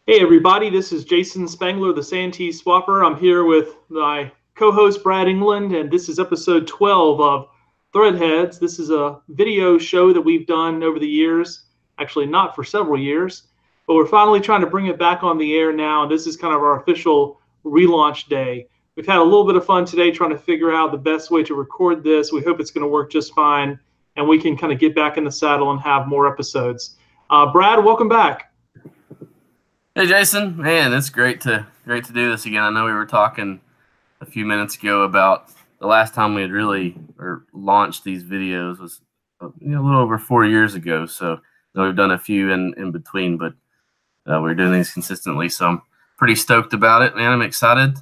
Hey everybody, this is Jason Spangler, the Santee Swapper. I'm here with my co-host Brad England, and this is episode 12 of Threadheads. This is a video show that we've done over the years, actually not for several years, but we're finally trying to bring it back on the air now. This is kind of our official relaunch day. We've had a little bit of fun today trying to figure out the best way to record this. We hope it's going to work just fine, and we can kind of get back in the saddle and have more episodes. Brad, welcome back. Hey Jason, man, it's great to do this again. I know we were talking a few minutes ago about the last time we had really launched these videos was a little over 4 years ago. So we've done a few in between, but we're doing these consistently. So I'm pretty stoked about it, man. I'm excited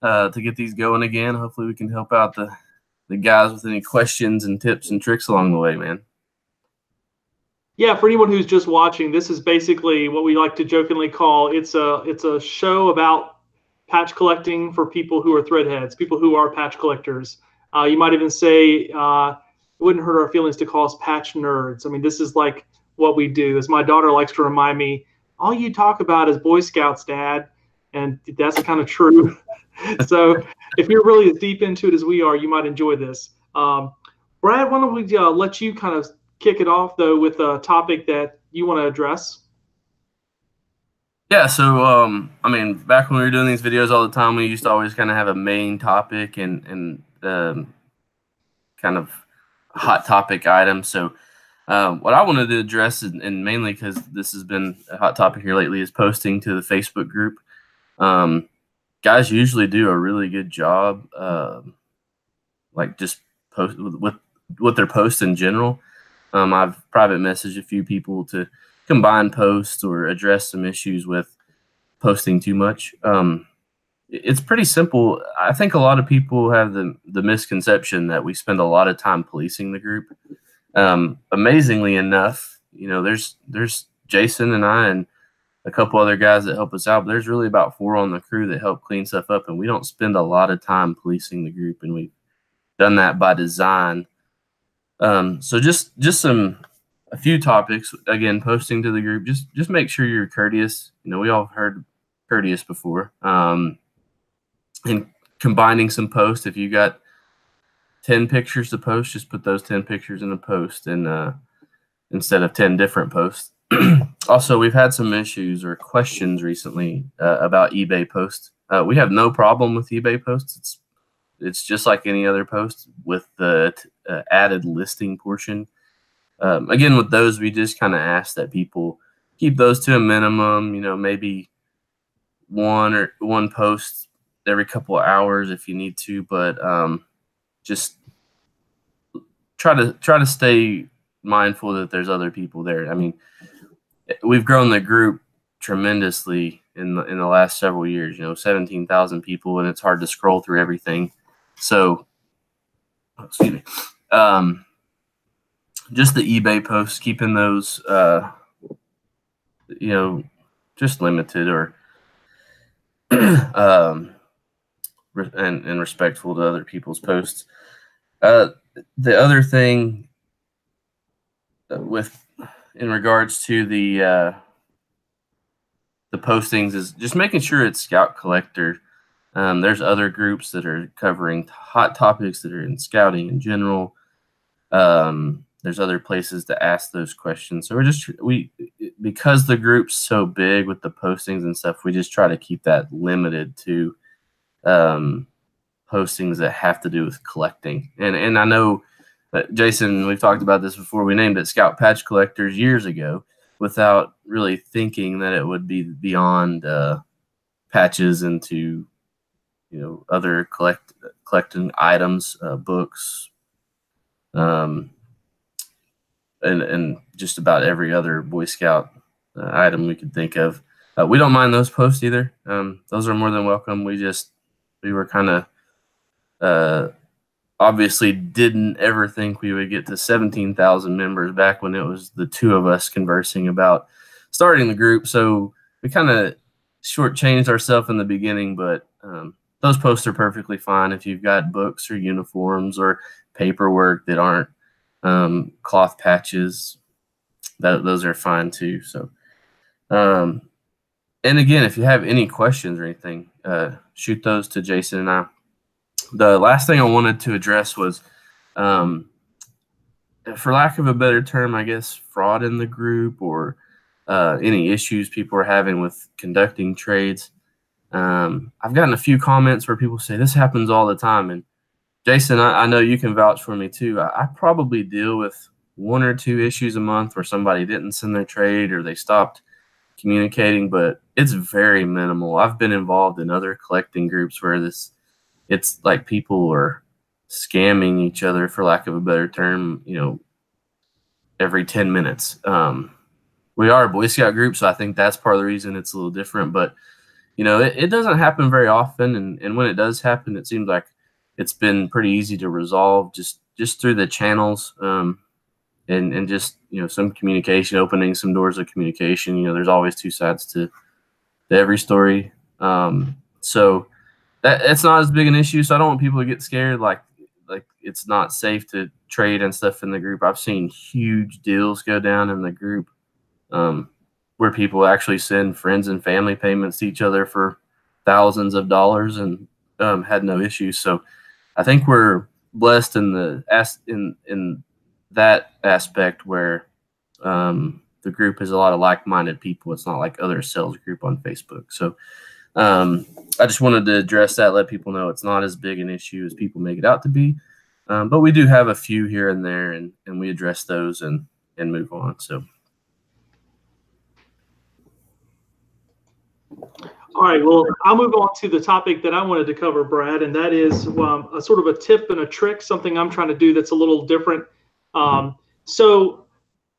to get these going again. Hopefully we can help out the guys with any questions and tips and tricks along the way, man. Yeah, for anyone who's just watching, this is basically what we like to jokingly call it's a show about patch collecting for people who are threadheads, people who are patch collectors. You might even say it wouldn't hurt our feelings to call us patch nerds. I mean, this is like what we do. As my daughter likes to remind me, all you talk about is Boy Scouts, Dad, and that's kind of true. So if you're really as deep into it as we are, you might enjoy this. Brad, why don't we let you kind of kick it off though with a topic that you want to address? Yeah, so I mean, back when we were doing these videos all the time, we used to always kind of have a main topic and kind of hot topic item. So what I wanted to address, and mainly because this has been a hot topic here lately, is posting to the Facebook group. Guys usually do a really good job, like just post with what their posts in general. I've private messaged a few people to combine posts or address some issues with posting too much. It's pretty simple. I think a lot of people have the misconception that we spend a lot of time policing the group. Amazingly enough, there's Jason and I and a couple other guys that help us out, but there's really about 4 on the crew that help clean stuff up, and we don't spend a lot of time policing the group, and we've done that by design. So just a few topics. Again, posting to the group. Just make sure you're courteous. We all heard courteous before. And combining some posts. If you got 10 pictures to post, just put those 10 pictures in a post, and instead of 10 different posts. Also, we've had some issues or questions recently about eBay posts. We have no problem with eBay posts. It's just like any other post with the added listing portion. Again, with those, we just kind of ask that people keep those to a minimum. Maybe one post every couple of hours if you need to, but just try to stay mindful that there's other people there. I mean, we've grown the group tremendously in the last several years. 17,000 people, and it's hard to scroll through everything. So, excuse me. Just the eBay posts, keeping those, just limited or and respectful to other people's posts. The other thing in regards to the postings is just making sure it's Scout Collector. There's other groups that are covering hot topics that are in scouting in general. There's other places to ask those questions. So because the group's so big with the postings and stuff, we just try to keep that limited to postings that have to do with collecting. And I know that Jason, we've talked about this before. We named it Scout Patch Collectors years ago without really thinking that it would be beyond patches into other collecting items, books, and just about every other Boy Scout item we could think of. We don't mind those posts either. Those are more than welcome. We were kind of obviously didn't ever think we would get to 17,000 members back when it was the 2 of us conversing about starting the group. So we kind of shortchanged ourselves in the beginning, but those posts are perfectly fine if you've got books or uniforms or paperwork that aren't cloth patches. Those are fine too. So And again, if you have any questions or anything, shoot those to Jason and I. The last thing I wanted to address was, for lack of a better term, I guess, fraud in the group, or any issues people are having with conducting trades. I've gotten a few comments where people say this happens all the time. And Jason, I know you can vouch for me too. I probably deal with 1 or 2 issues a month where somebody didn't send their trade or they stopped communicating, but it's very minimal. I've been involved in other collecting groups where it's like people are scamming each other, for lack of a better term, every 10 minutes. We are a Boy Scout group, so I think that's part of the reason it's a little different. But it doesn't happen very often, and when it does happen, it seems like it's been pretty easy to resolve just through the channels, and just some communication, opening some doors of communication. There's always 2 sides to every story, so it's not as big an issue. So I don't want people to get scared, like it's not safe to trade and stuff in the group. I've seen huge deals go down in the group, where people actually send friends and family payments to each other for thousands of dollars, and had no issues. So I think we're blessed in that aspect, where the group is a lot of like-minded people. It's not like other sales group on Facebook. So I just wanted to address that, let people know it's not as big an issue as people make it out to be. But we do have a few here and there, and we address those and move on. So. All right, well, I'll move on to the topic that I wanted to cover, Brad, and that is a sort of a tip and a trick, something I'm trying to do that's a little different. So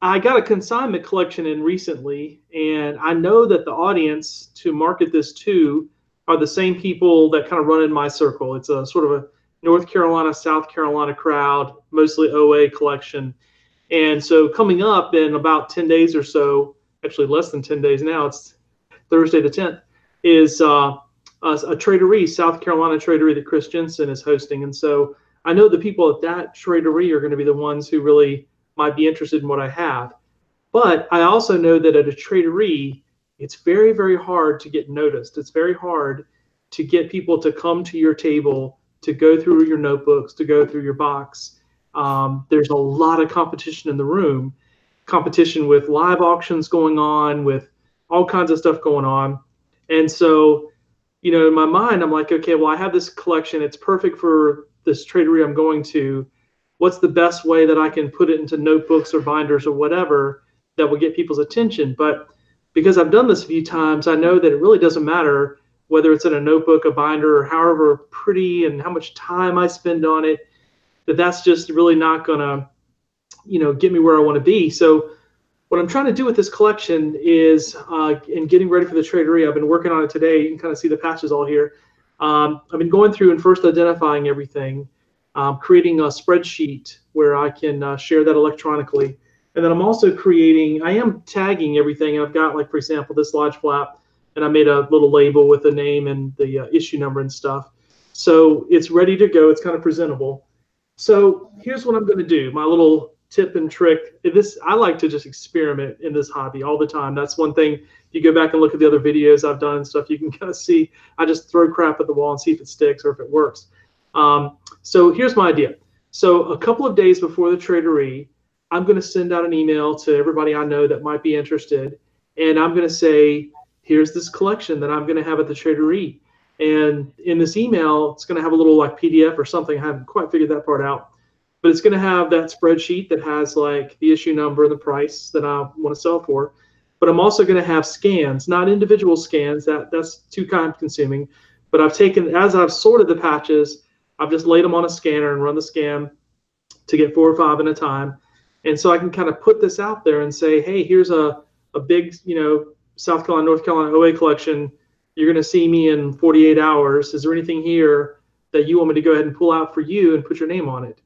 I got a consignment collection in recently, and I know that the audience to market this to are the same people that kind of run in my circle. It's a sort of a North Carolina, South Carolina crowd, mostly OA collection. And so coming up in about 10 days or so, actually less than 10 days now, it's Thursday the 10th, is a traderie, South Carolina traderie that Chris Jensen is hosting. And so I know the people at that traderie are going to be the ones who really might be interested in what I have. But I also know that at a traderie, it's very, very hard to get noticed. It's very hard to get people to come to your table, to go through your notebooks, to go through your box. There's a lot of competition in the room, competition with live auctions going on, with all kinds of stuff going on. And so, in my mind, I'm like, okay, well, I have this collection. It's perfect for this traderie I'm going to. What's the best way that I can put it into notebooks or binders or whatever that will get people's attention? But because I've done this a few times, I know that it really doesn't matter whether it's in a notebook, a binder, or however pretty and how much time I spend on it, that's just really not going to, get me where I want to be. So what I'm trying to do with this collection is, in getting ready for the traderie, I've been working on it today. You can kind of see the patches all here. I've been going through and first identifying everything, creating a spreadsheet where I can share that electronically. And then I'm also I am tagging everything. I've got, like, for example, this lodge flap, and I made a little label with the name and the issue number and stuff. So it's ready to go. It's kind of presentable. So here's what I'm going to do. My little tip and trick. I like to just experiment in this hobby all the time. That's one thing. If you go back and look at the other videos I've done and stuff, you can kind of see I just throw crap at the wall and see if it sticks or if it works. So here's my idea. So a couple of days before the traderie, I'm going to send out an email to everybody I know that might be interested, and I'm going to say, here's this collection that I'm going to have at the traderie. And in this email, it's going to have a little like PDF or something. I haven't quite figured that part out. But it's going to have that spreadsheet that has like the issue number and the price that I want to sell for. But I'm also going to have scans, not individual scans. That's too time consuming. But as I've sorted the patches, I've just laid them on a scanner and run the scan to get 4 or 5 at a time. And so I can kind of put this out there and say, hey, here's a big, South Carolina, North Carolina OA collection. You're going to see me in 48 hours. Is there anything here that you want me to go ahead and pull out for you and put your name on it?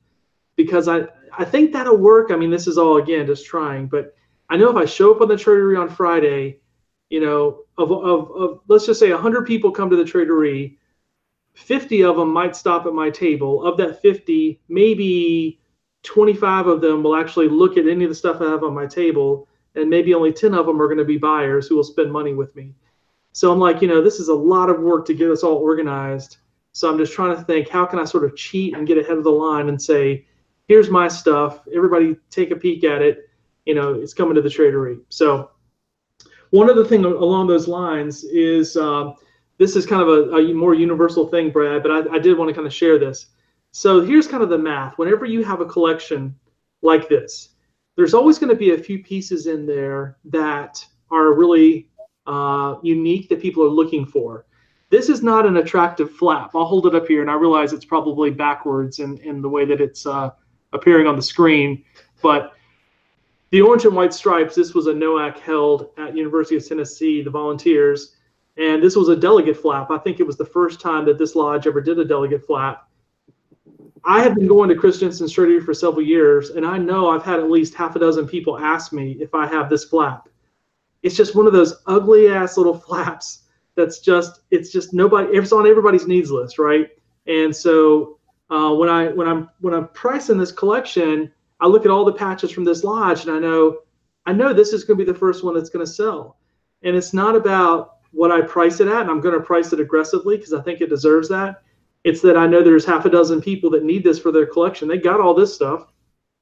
Because I think that'll work. I mean, this is all, again, just trying. But I know if I show up on the traderie on Friday, let's just say 100 people come to the traderie, 50 of them might stop at my table. Of that 50, maybe 25 of them will actually look at any of the stuff I have on my table, and maybe only 10 of them are going to be buyers who will spend money with me. So I'm like, this is a lot of work to get us all organized. So I'm just trying to think, how can I sort of cheat and get ahead of the line and say, here's my stuff. Everybody take a peek at it. It's coming to the Tradery. So one other thing along those lines is this is kind of a more universal thing, Brad, but I did want to kind of share this. So here's kind of the math. Whenever you have a collection like this, there's always going to be a few pieces in there that are really unique that people are looking for. This is not an attractive flap. I'll hold it up here, and I realize it's probably backwards in the way that it's appearing on the screen, but the orange and white stripes, this was a NOAC held at University of Tennessee, the Volunteers, and this was a delegate flap. I think it was the first time that this lodge ever did a delegate flap. I have been going to Christensen's Tradery for several years, and I know I've had at least half a dozen people ask me if I have this flap. It's just one of those ugly ass little flaps it's just nobody, it's on everybody's needs list, right? And so when I'm pricing this collection, I look at all the patches from this lodge, and I know this is going to be the first one that's going to sell. And it's not about what I price it at, and I'm going to price it aggressively because I think it deserves that. It's that I know there's half a dozen people that need this for their collection. They got all this stuff,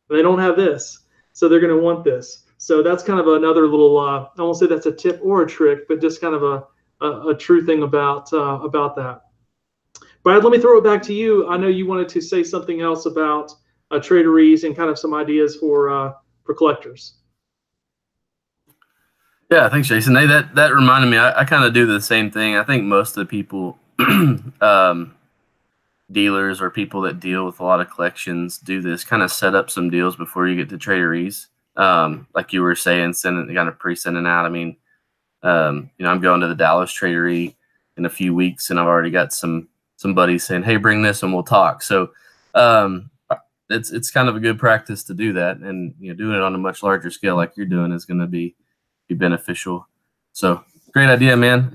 and they don't have this, so they're going to want this. So that's kind of another little, I won't say that's a tip or a trick, but just kind of a true thing about that. Brad, let me throw it back to you. I know you wanted to say something else about traderies and kind of some ideas for collectors. Yeah, thanks, Jason. Hey, that reminded me. I kind of do the same thing. I think most of the people, dealers or people that deal with a lot of collections, do this. Kind of set up some deals before you get to traderies. Like you were saying, kind of pre-sending out. I mean, I'm going to the Dallas Tradery in a few weeks, and I've already got some buddies saying, "Hey, bring this and we'll talk." So it's kind of a good practice to do that, and doing it on a much larger scale like you're doing is going to be beneficial. So great idea, man.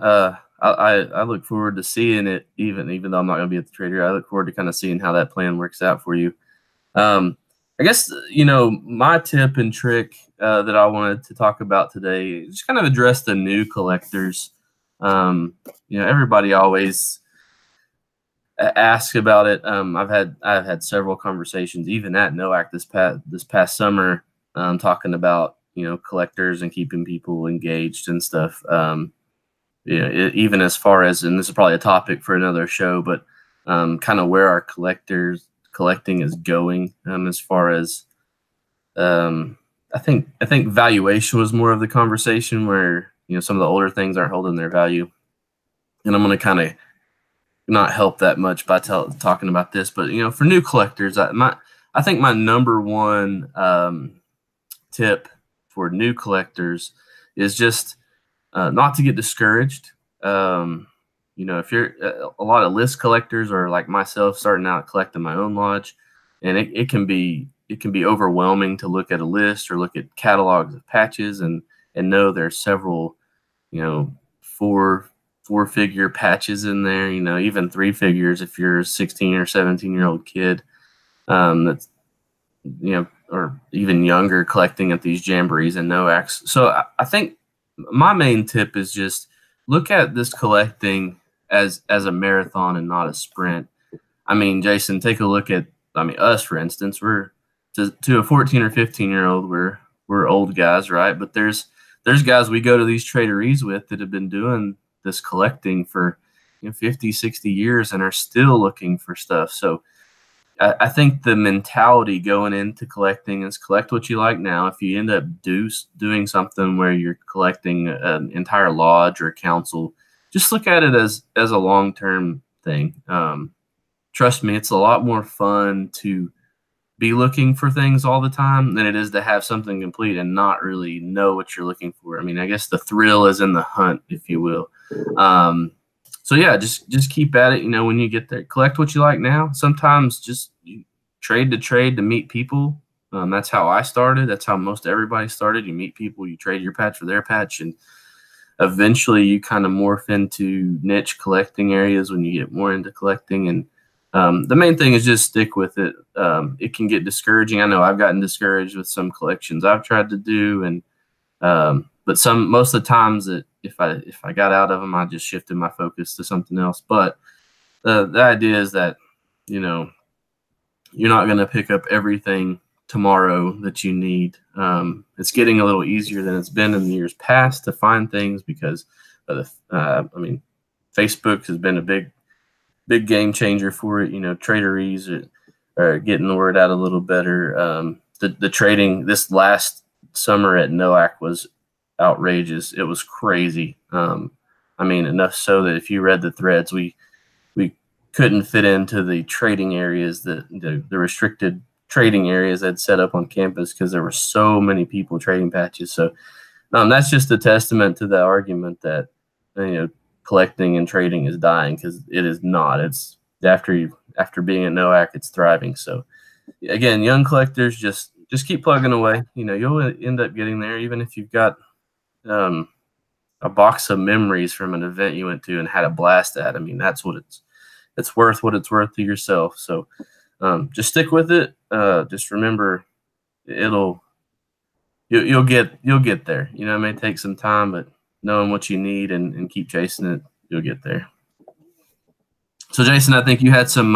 I look forward to seeing it, even though I'm not going to be at the Tradery. I look forward to kind of seeing how that plan works out for you. I guess, my tip and trick that I wanted to talk about today is just kind of address the new collectors. Everybody always asks about it. I've had several conversations, even at NOAC this past summer, talking about collectors and keeping people engaged and stuff. Even as far as, and this is probably a topic for another show, but kind of where our collecting is going, as far as I think valuation was more of the conversation, where some of the older things aren't holding their value, and I'm going to kind of not help that much by talking about this, but for new collectors, I think my number one tip for new collectors is just not to get discouraged. If you're a lot of list collectors, or like myself, starting out collecting my own lodge, and it can be overwhelming to look at a list or look at catalogs of patches and know there's several four-figure patches in there, even 3 figures if you're a 16 or 17-year-old kid that's or even younger, collecting at these jamborees and NOACs. So I think my main tip is just look at this collecting as a marathon and not a sprint. I mean, Jason, take a look at, us, for instance. We're to a 14 or 15-year-old, we're old guys, right? But there's guys we go to these traderies with that have been doing this collecting for 50, 60 years and are still looking for stuff. So I think the mentality going into collecting is collect what you like now. If you end up doing something where you're collecting an entire lodge or a council, just look at it as a long-term thing. Trust me, it's a lot more fun to be looking for things all the time than it is to have something complete and not really know what you're looking for. I mean, I guess the thrill is in the hunt, if you will. So yeah, just keep at it. When you get there, collect what you like now. Sometimes just trade to meet people. That's how I started. That's how most everybody started. You meet people, you trade your patch for their patch, and eventually you kind of morph into niche collecting areas when you get more into collecting. And the main thing is just stick with it. It can get discouraging. I know I've gotten discouraged with some collections I've tried to do, and but most of the times if I got out of them, I just shifted my focus to something else. But the idea is that, you know, you're not going to pick up everything tomorrow that you need. It's getting a little easier than it's been in years past to find things because of I mean, Facebook has been a big game changer for it. You know, traderies are getting the word out a little better. The trading this last summer at NOAC was outrageous. It was crazy. I mean, enough so that if you read the threads, we couldn't fit into the trading areas, the restricted trading areas that set up on campus because there were so many people trading patches. So that's just a testament to the argument that, you know, collecting and trading is dying, because it is not. It's after being at NOAC, it's thriving. So again, young collectors, just keep plugging away. You know, you'll end up getting there, even if you've got a box of memories from an event you went to and had a blast at. I mean, that's what it's worth what it's worth to yourself. So just stick with it. Just remember, you'll get there. You know, it may take some time, but knowing what you need and keep chasing it, you'll get there. So Jason, I think you had some,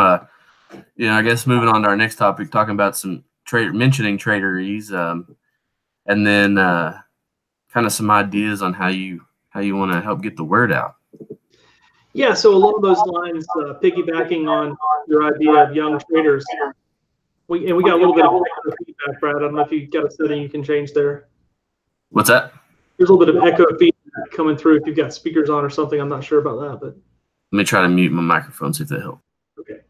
you know, I guess moving on to our next topic, talking about some mentioning traderies, and then kind of some ideas on how you want to help get the word out. Yeah, so along those lines, piggybacking on your idea of young traders, we got a little bit of echo feedback, Brad. I don't know if you got a setting you can change there. What's that? There's a little bit of echo feedback coming through if you've got speakers on or something. I'm not sure about that, but let me try to mute my microphone, see if that helps. Okay.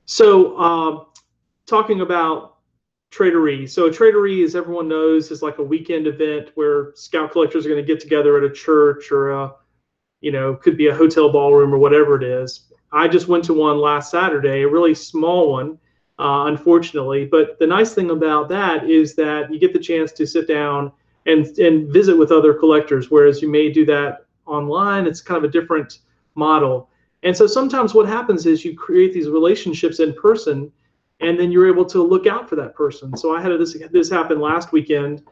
So talking about traderie. So a traderie, as everyone knows, is like a weekend event where scout collectors are going to get together at a church or a, you know, could be a hotel ballroom or whatever it is. I just went to one last Saturday, a really small one, unfortunately. But the nice thing about that is that you get the chance to sit down and visit with other collectors, whereas you may do that online. It's kind of a different model. And so sometimes what happens is you create these relationships in person, and then you're able to look out for that person. So I had this happen last weekend.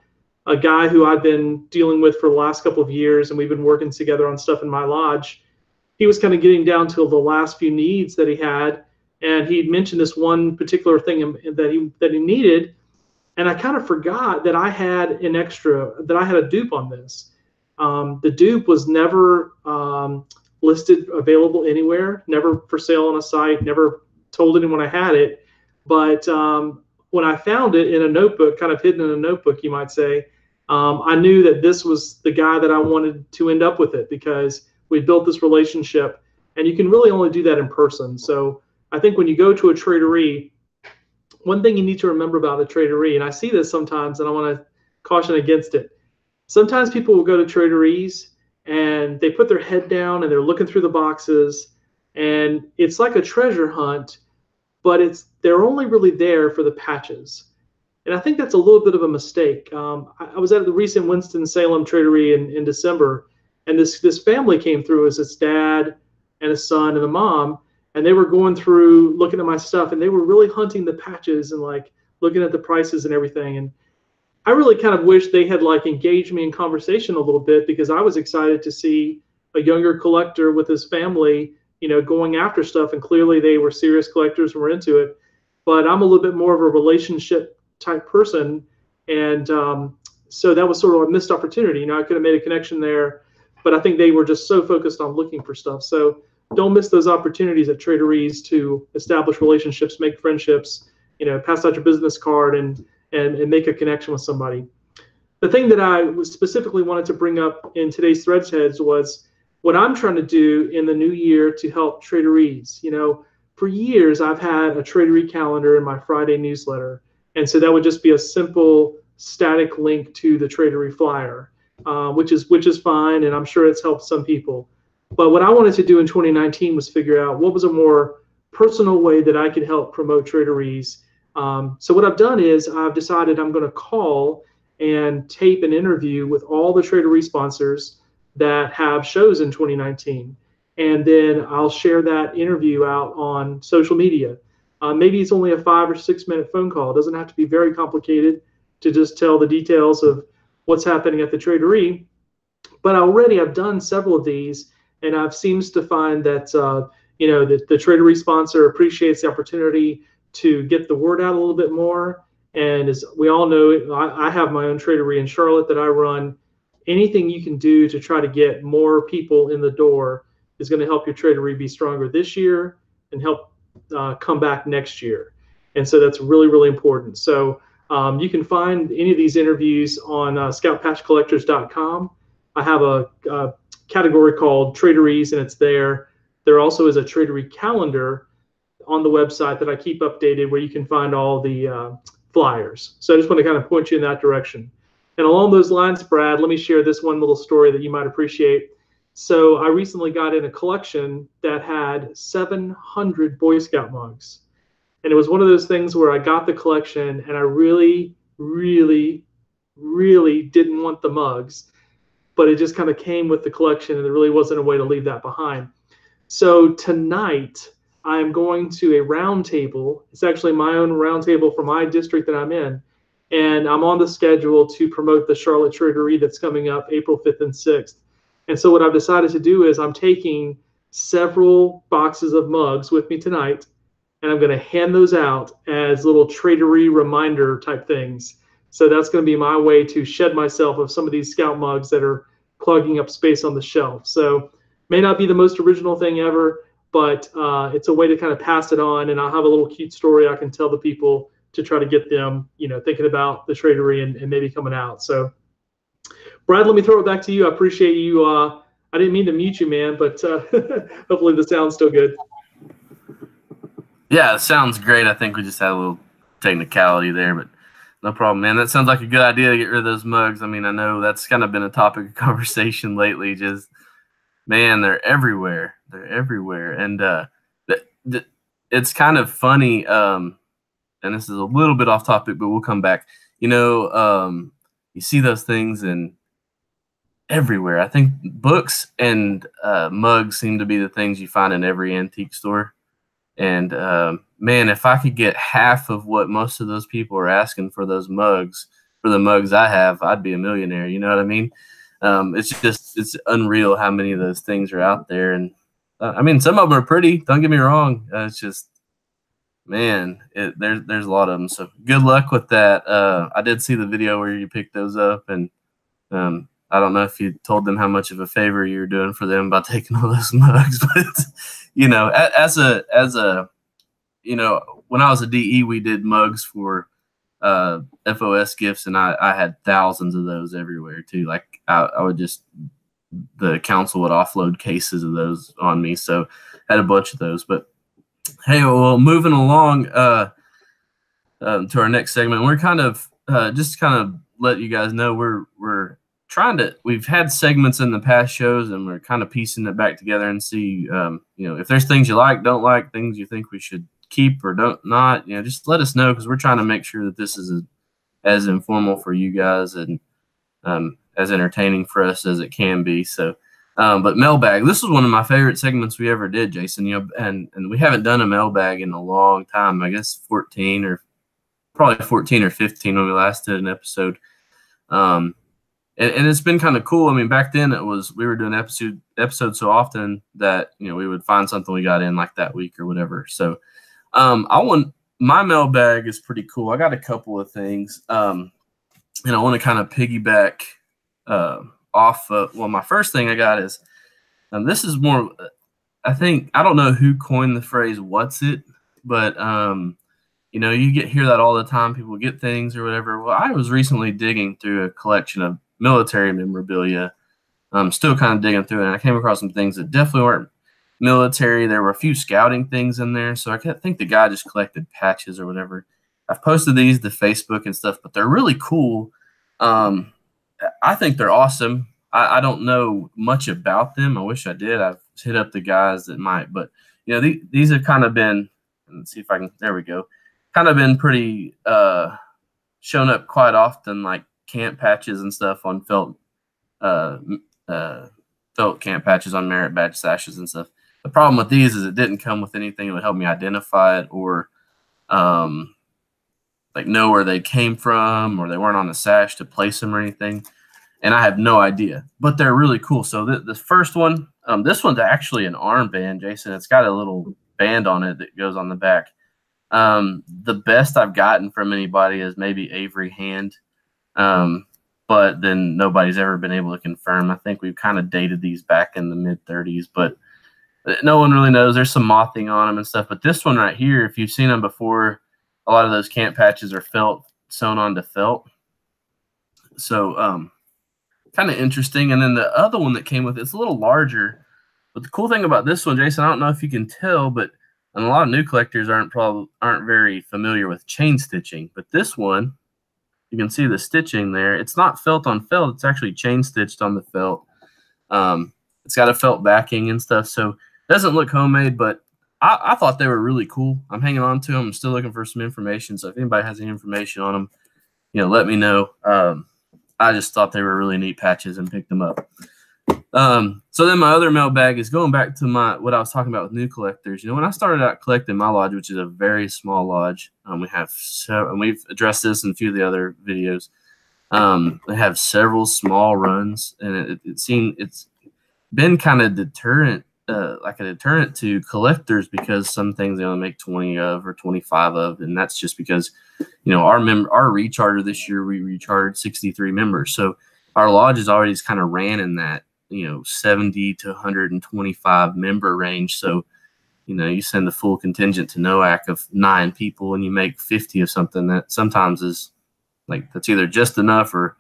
A guy who I've been dealing with for the last couple of years, and we've been working together on stuff in my lodge. He was kind of getting down to the last few needs that he had, and he mentioned this one particular thing that he needed, and I kind of forgot that I had a dupe on this. The dupe was never listed available anywhere, never for sale on a site, never told anyone I had it, but when I found it in a notebook, kind of hidden in a notebook, you might say, I knew that this was the guy that I wanted to end up with it, because we built this relationship, and you can really only do that in person. So I think when you go to a traderie, one thing you need to remember about a traderie, and I see this sometimes, and I want to caution against it. Sometimes people will go to traderies and they put their head down and they're looking through the boxes, and it's like a treasure hunt, but they're only really there for the patches. And I think that's a little bit of a mistake. I was at the recent Winston-Salem traderie in December, and this family came through as its dad and a son and a mom, and they were going through looking at my stuff, and they were really hunting the patches and like looking at the prices and everything. And I really kind of wish they had like engaged me in conversation a little bit, because I was excited to see a younger collector with his family, you know, going after stuff, and clearly they were serious collectors and were into it. But I'm a little bit more of a relationship type person, and so that was sort of a missed opportunity. You know, I could have made a connection there, but I think they were just so focused on looking for stuff. So don't miss those opportunities at traderies to establish relationships, make friendships, you know, pass out your business card and make a connection with somebody. The thing that I specifically wanted to bring up in today's Threads Heads was what I'm trying to do in the new year to help traderies. You know, for years I've had a traderie calendar in my Friday newsletter, and so that would just be a simple static link to the traderie flyer, which is fine, and I'm sure it's helped some people. But what I wanted to do in 2019 was figure out what was a more personal way that I could help promote traderies. So what I've done is I've decided I'm going to call and tape an interview with all the traderie sponsors that have shows in 2019. And then I'll share that interview out on social media. Maybe it's only a 5 or 6 minute phone call. It doesn't have to be very complicated to just tell the details of what's happening at the traderie. But already I've done several of these, and I've seems to find that that the Tradery sponsor appreciates the opportunity to get the word out a little bit more. And as we all know, I have my own tradery in Charlotte that I run. Anything you can do to try to get more people in the door is going to help your tradery be stronger this year and help come back next year. And so that's really, really important. So you can find any of these interviews on scoutpatchcollectors.com. I have a category called Traderies, and it's there. There also is a Tradery calendar on the website that I keep updated where you can find all the flyers. So I just want to kind of point you in that direction. And along those lines, Brad, let me share this one little story that you might appreciate. So I recently got in a collection that had 700 Boy Scout mugs. And it was one of those things where I got the collection and I really, really, really didn't want the mugs, but it just kind of came with the collection and there really wasn't a way to leave that behind. So tonight I am going to a roundtable. It's actually my own roundtable for my district that I'm in. And I'm on the schedule to promote the Charlotte Tradery that's coming up April 5th and 6th. And so what I've decided to do is I'm taking several boxes of mugs with me tonight, and I'm going to hand those out as little tradery reminder type things. So that's going to be my way to shed myself of some of these Scout mugs that are clogging up space on the shelf. So may not be the most original thing ever, but it's a way to kind of pass it on, and I'll have a little cute story I can tell the people to try to get them, thinking about the tradery and maybe coming out. So, Brad, let me throw it back to you. I appreciate you. I didn't mean to mute you, man, but hopefully the sound's still good. Yeah, it sounds great. I think we just had a little technicality there, but no problem, man. That sounds like a good idea to get rid of those mugs. I mean, I know that's kind of been a topic of conversation lately. Just, man, they're everywhere. They're everywhere. And it's kind of funny, and this is a little bit off topic, but we'll come back. You see those things and everywhere. I think books and mugs seem to be the things you find in every antique store. And man, if I could get half of what most of those people are asking for those mugs, for the mugs I have, I'd be a millionaire. You know what I mean? It's unreal how many of those things are out there. And I mean, some of them are pretty. Don't get me wrong. It's just, man, there's a lot of them. So good luck with that. I did see the video where you picked those up, and I don't know if you told them how much of a favor you're doing for them by taking all those mugs, but as a when I was a DE, we did mugs for FOS gifts, and I had thousands of those everywhere too. Like I would the council would offload cases of those on me, so I had a bunch of those. But hey, well, moving along to our next segment, we're kind of just kind of let you guys know we're trying to. We've had segments in the past shows, and we're kind of piecing it back together and see if there's things you like, don't like, things you think we should keep or don't not. Just let us know, because we're trying to make sure that this is as informal for you guys and as entertaining for us as it can be. So, but mailbag, this was one of my favorite segments we ever did, Jason. And we haven't done a mailbag in a long time. I guess 14 or 15 when we last did an episode. And it's been kind of cool. I mean, back then we were doing episodes so often that we would find something we got in like that week or whatever. So my mailbag is pretty cool. I got a couple of things, and I want to kind of piggyback off of. Well, my first thing I got is this is more. I don't know who coined the phrase "what's it," but you hear that all the time. People get things or whatever. Well, I was recently digging through a collection of military memorabilia. I'm still kind of digging through it, and I came across some things that definitely weren't military. There were a few scouting things in there, so I think the guy just collected patches or whatever. I've posted these to Facebook and stuff, but they're really cool. I think they're awesome. I don't know much about them. I wish I did. I've hit up the guys that might, but these have kind of been. Let's see if I can. There we go. Kind of been pretty shown up quite often, like camp patches and stuff on felt camp patches on merit badge sashes and stuff. The problem with these is it didn't come with anything that would help me identify it or like know where they came from, or they weren't on the sash to place them or anything. and I have no idea, but they're really cool. So the first one, this one's actually an armband, Jason. It's got a little band on it that goes on the back. The best I've gotten from anybody is maybe Avery Hand, but then nobody's ever been able to confirm. I think we've kind of dated these back in the mid-30s, but no one really knows. There's some mothing on them and stuff, but this one right here, if you've seen them before, a lot of those camp patches are felt, sewn onto felt. So kind of interesting. And then the other one that came with it's a little larger, but the cool thing about this one, Jason, I don't know if you can tell, but and a lot of new collectors aren't very familiar with chain stitching. But this one, you can see the stitching there. It's not felt on felt. It's actually chain stitched on the felt. It's got a felt backing and stuff, so it doesn't look homemade, but I thought they were really cool. I'm hanging on to them. I'm still looking for some information. So if anybody has any information on them, let me know. I just thought they were really neat patches and picked them up. So then my other mailbag is going back to what I was talking about with new collectors. When I started out collecting my lodge, which is a very small lodge, and we've addressed this in a few of the other videos. They have several small runs, and it's been kind of deterrent, like a deterrent to collectors, because some things they only make 20 of or 25 of, and that's just because our recharter this year, we rechartered 63 members, so our lodge is always kind of ran in that 70 to 125 member range. So you send the full contingent to NOAC of 9 people and you make 50 of something that sometimes is like, that's either just enough or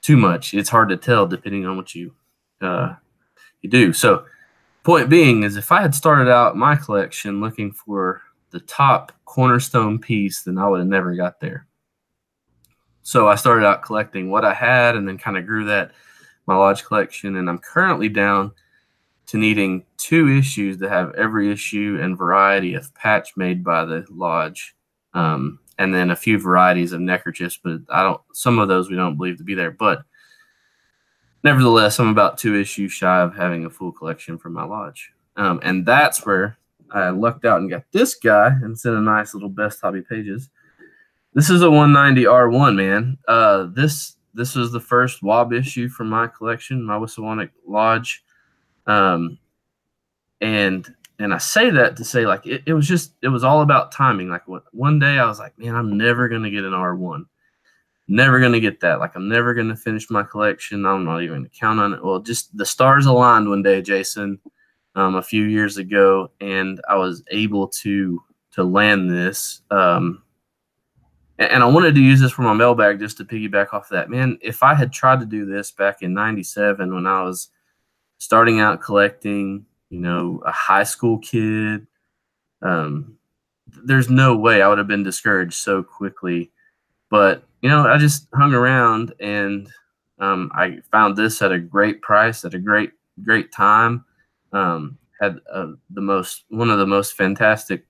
too much. It's hard to tell depending on what you do. So point being is, if I had started out my collection looking for the top cornerstone piece, then I would have never got there. So I started out collecting what I had and then kind of grew my lodge collection, and I'm currently down to needing 2 issues to have every issue and variety of patch made by the lodge, and then a few varieties of neckerchiefs, but some of those we don't believe to be there. But nevertheless, I'm about 2 issues shy of having a full collection for my lodge, and that's where I lucked out and got this guy, and it's in a nice little Best Hobby Pages. This is a 190 R1, man. This was the first WOB issue from my collection, my Wissahickon Lodge. And I say that to say, like, it was all about timing. Like, one day I was like, man, I'm never going to get an R1. Never going to get that. Like, I'm never going to finish my collection. I'm not even going to count on it. Well, just the stars aligned one day, Jason, a few years ago, and I was able to land this. And I wanted to use this for my mailbag just to piggyback off that. Man, if I had tried to do this back in '97 when I was starting out collecting, a high school kid, there's no way I would have been discouraged so quickly. But, I just hung around, and I found this at a great price, at a great time. Had one of the most fantastic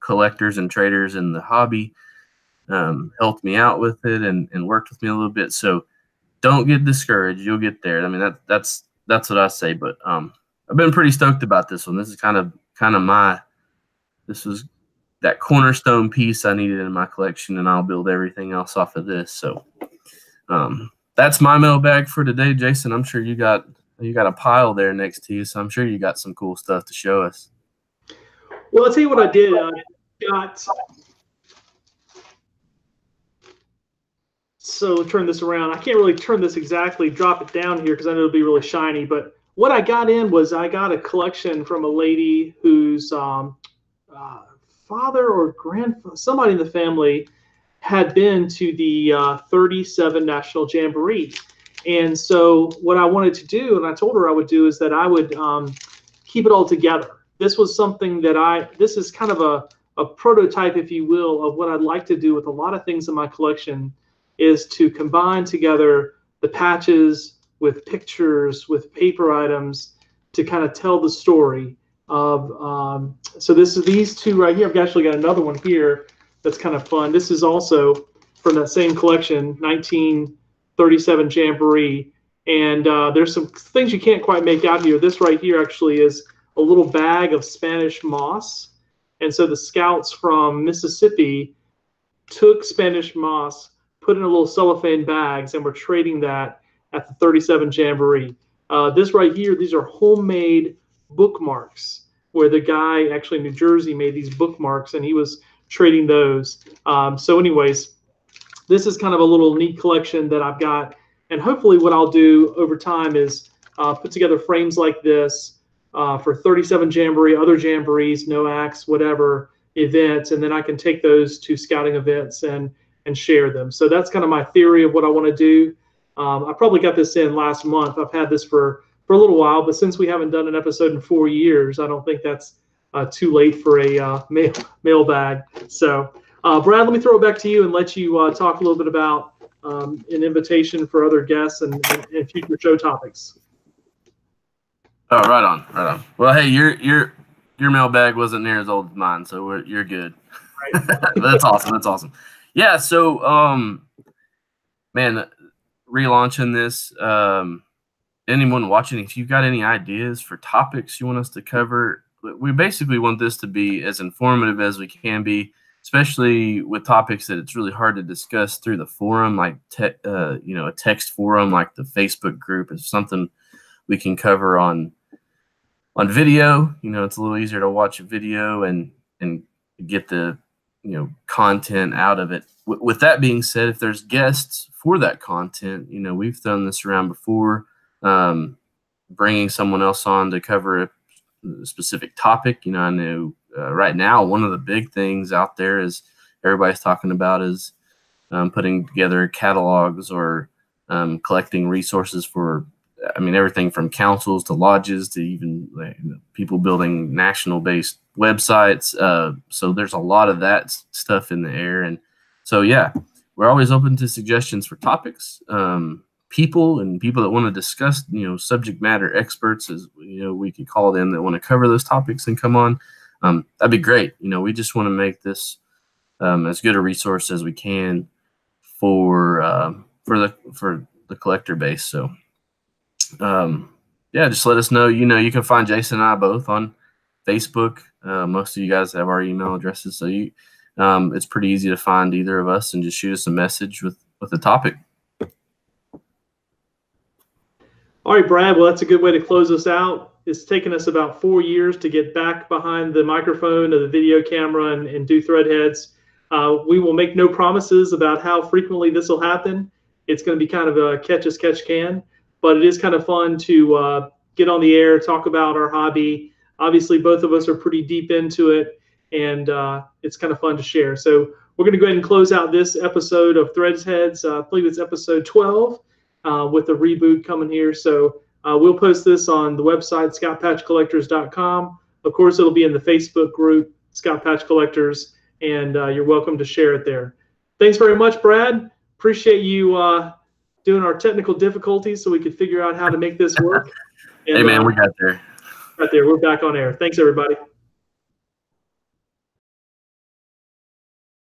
collectors and traders in the hobby. Helped me out with it and worked with me a little bit. So don't get discouraged. You'll get there. I mean, that's what I say. But I've been pretty stoked about this one. This is kind of this was that cornerstone piece I needed in my collection, and I'll build everything else off of this. So that's my mailbag for today, Jason. I'm sure you got a pile there next to you, so I'm sure you got some cool stuff to show us. Well, I'll tell you what I did. I got. So turn this around. I can't really turn this exactly, drop it down here because I know it'll be really shiny. But what I got in was I got a collection from a lady whose father or grandfather, somebody in the family, had been to the 37 National Jamboree. And so what I wanted to do, and I told her I would do, is that I would keep it all together. This was something that this is kind of a prototype, if you will, of what I'd like to do with a lot of things in my collection, is to combine together the patches with pictures, with paper items, to kind of tell the story of, so these 2 right here. I've actually got another one here that's kind of fun. This is also from that same collection, 1937 Jamboree. And there's some things you can't quite make out here. This right here actually is a little bag of Spanish moss. And so the scouts from Mississippi took Spanish moss, put in a little cellophane bags, and we're trading that. at the 37 Jamboree. This right here, these are homemade bookmarks where the guy actually in New Jersey made these bookmarks and he was trading those. So anyways, this is kind of a little neat collection that I've got. And hopefully what I'll do over time is put together frames like this for 37 Jamboree, other Jamborees, NOACs, whatever events, and then I can take those to scouting events and share them. So that's kind of my theory of what I want to do. I probably got this in last month. I've had this for a little while, but since we haven't done an episode in 4 years, I don't think that's too late for a mailbag. So Brad, let me throw it back to you and let you talk a little bit about an invitation for other guests and future show topics. Oh, right on, right on. Well, hey, your mailbag wasn't near as old as mine, so you're good. Right. That's awesome. That's awesome. Yeah. So, man, relaunching this. Anyone watching, if you've got any ideas for topics you want us to cover, we basically want this to be as informative as we can be, especially with topics that it's really hard to discuss through the forum, like a text forum like the Facebook group is something we can cover on video. It's a little easier to watch a video and get the content out of it. With that being said, if there's guests for that content, we've done this around before, bringing someone else on to cover a specific topic. I know right now one of the big things out there is everybody's talking about is putting together catalogs or collecting resources for, everything from councils to lodges to even people building national-based websites. So there's a lot of that stuff in the air. And so, yeah, we're always open to suggestions for topics, people that want to discuss, subject matter experts, as we could call them, that want to cover those topics and come on. That'd be great. We just want to make this as good a resource as we can for the collector base. So, yeah, just let us know. You can find Jason and I both on Facebook. Most of you guys have our email addresses, so it's pretty easy to find either of us and just shoot us a message with a topic. All right, Brad. Well, that's a good way to close us out. It's taken us about 4 years to get back behind the microphone or the video camera and do Threadheads. We will make no promises about how frequently this will happen. It's going to be kind of a catch as catch can, but it is kind of fun to get on the air, talk about our hobby. Obviously, both of us are pretty deep into it, and it's kind of fun to share. So we're going to go ahead and close out this episode of Threadheads. I believe it's episode 12 with the reboot coming here. So we'll post this on the website, scoutpatchcollectors.com. Of course, it'll be in the Facebook group, Scout Patch Collectors, and you're welcome to share it there. Thanks very much, Brad. Appreciate you doing our technical difficulties so we could figure out how to make this work. And, hey, man, we got there. Right there. We're back on air. Thanks, everybody.